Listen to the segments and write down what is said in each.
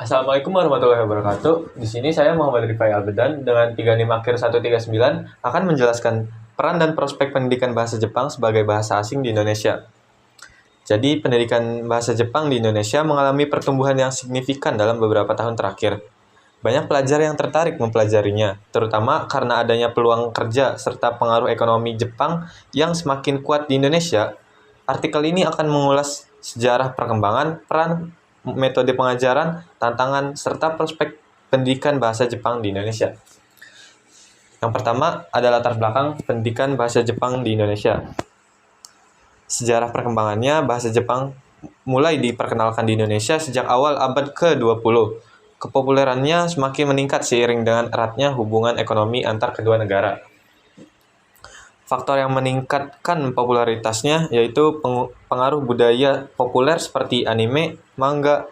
Assalamualaikum warahmatullahi wabarakatuh. Di sini saya Muhammad Rifai Albedan dengan 35 akhir 139 akan menjelaskan peran dan prospek pendidikan bahasa Jepang sebagai bahasa asing di Indonesia. Jadi, pendidikan bahasa Jepang di Indonesia mengalami pertumbuhan yang signifikan dalam beberapa tahun terakhir. Banyak pelajar yang tertarik mempelajarinya, terutama karena adanya peluang kerja serta pengaruh ekonomi Jepang yang semakin kuat di Indonesia. Artikel ini akan mengulas sejarah perkembangan, peran, metode pengajaran, tantangan, serta prospek pendidikan bahasa Jepang di Indonesia. Yang pertama adalah latar belakang pendidikan bahasa Jepang di Indonesia. Sejarah perkembangannya, bahasa Jepang mulai diperkenalkan di Indonesia sejak awal abad ke-20. Kepopulerannya semakin meningkat seiring dengan eratnya hubungan ekonomi antar kedua negara. Faktor yang meningkatkan popularitasnya yaitu pengaruh budaya populer seperti anime, manga,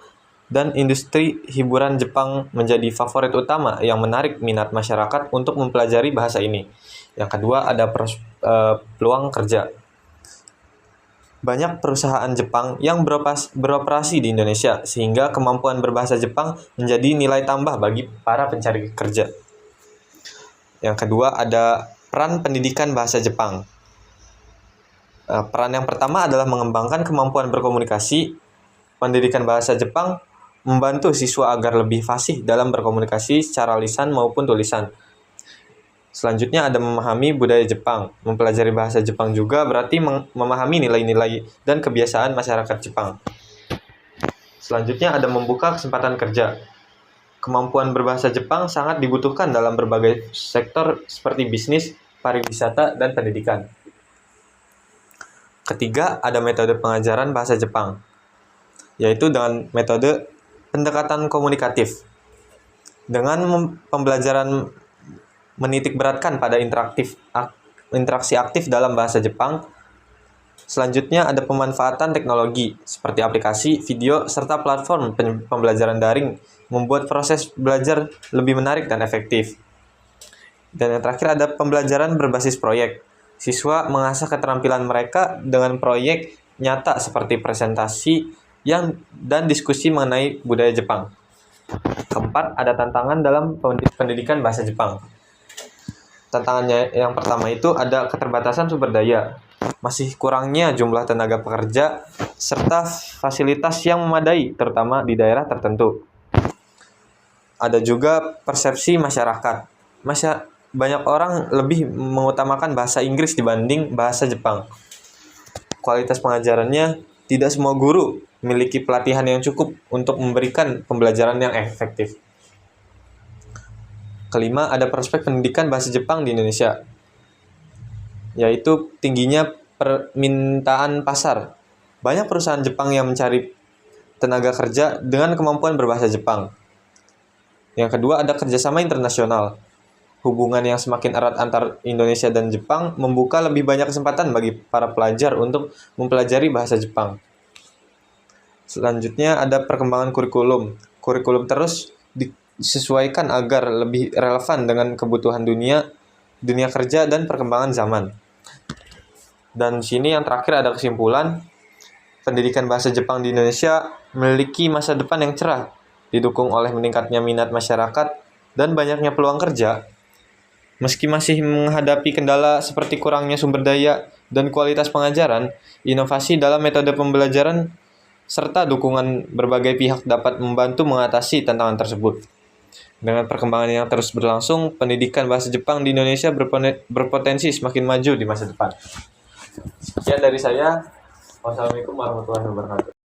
dan industri hiburan Jepang menjadi favorit utama yang menarik minat masyarakat untuk mempelajari bahasa ini. Yang kedua ada peluang kerja. Banyak perusahaan Jepang yang beroperasi di Indonesia, sehingga kemampuan berbahasa Jepang menjadi nilai tambah bagi para pencari kerja. Yang kedua ada peran pendidikan bahasa Jepang. Peran yang pertama adalah mengembangkan kemampuan berkomunikasi. Pendidikan bahasa Jepang membantu siswa agar lebih fasih dalam berkomunikasi secara lisan maupun tulisan. Selanjutnya ada memahami budaya Jepang. Mempelajari bahasa Jepang juga berarti memahami nilai-nilai dan kebiasaan masyarakat Jepang. Selanjutnya ada membuka kesempatan kerja. Kemampuan berbahasa Jepang sangat dibutuhkan dalam berbagai sektor seperti bisnis, pariwisata, dan pendidikan. Ketiga, ada metode pengajaran bahasa Jepang, yaitu dengan metode pendekatan komunikatif. Dengan pembelajaran menitik beratkan pada interaksi aktif dalam bahasa Jepang. Selanjutnya ada pemanfaatan teknologi seperti aplikasi, video, serta platform pembelajaran daring membuat proses belajar lebih menarik dan efektif. Dan yang terakhir ada pembelajaran berbasis proyek. Siswa mengasah keterampilan mereka dengan proyek nyata seperti presentasi dan diskusi mengenai budaya Jepang. Keempat, ada tantangan dalam pendidikan bahasa Jepang. Tantangannya yang pertama itu ada keterbatasan sumber daya, masih kurangnya jumlah tenaga pekerja, serta fasilitas yang memadai, terutama di daerah tertentu. Ada juga persepsi masyarakat. Banyak orang lebih mengutamakan bahasa Inggris dibanding bahasa Jepang. Kualitas pengajarannya, tidak semua guru memiliki pelatihan yang cukup untuk memberikan pembelajaran yang efektif. Kelima, ada prospek pendidikan bahasa Jepang di Indonesia, yaitu tingginya permintaan pasar. Banyak perusahaan Jepang yang mencari tenaga kerja dengan kemampuan berbahasa Jepang. Yang kedua, ada kerjasama internasional. Hubungan yang semakin erat antar Indonesia dan Jepang membuka lebih banyak kesempatan bagi para pelajar untuk mempelajari bahasa Jepang. Selanjutnya ada perkembangan kurikulum. Kurikulum terus disesuaikan agar lebih relevan dengan kebutuhan dunia kerja dan perkembangan zaman. Dan sini yang terakhir ada kesimpulan, pendidikan bahasa Jepang di Indonesia memiliki masa depan yang cerah, didukung oleh meningkatnya minat masyarakat dan banyaknya peluang kerja. Meski masih menghadapi kendala seperti kurangnya sumber daya dan kualitas pengajaran, inovasi dalam metode pembelajaran serta dukungan berbagai pihak dapat membantu mengatasi tantangan tersebut. Dengan perkembangan yang terus berlangsung, pendidikan bahasa Jepang di Indonesia berpotensi semakin maju di masa depan. Sekian dari saya. Wassalamualaikum warahmatullahi wabarakatuh.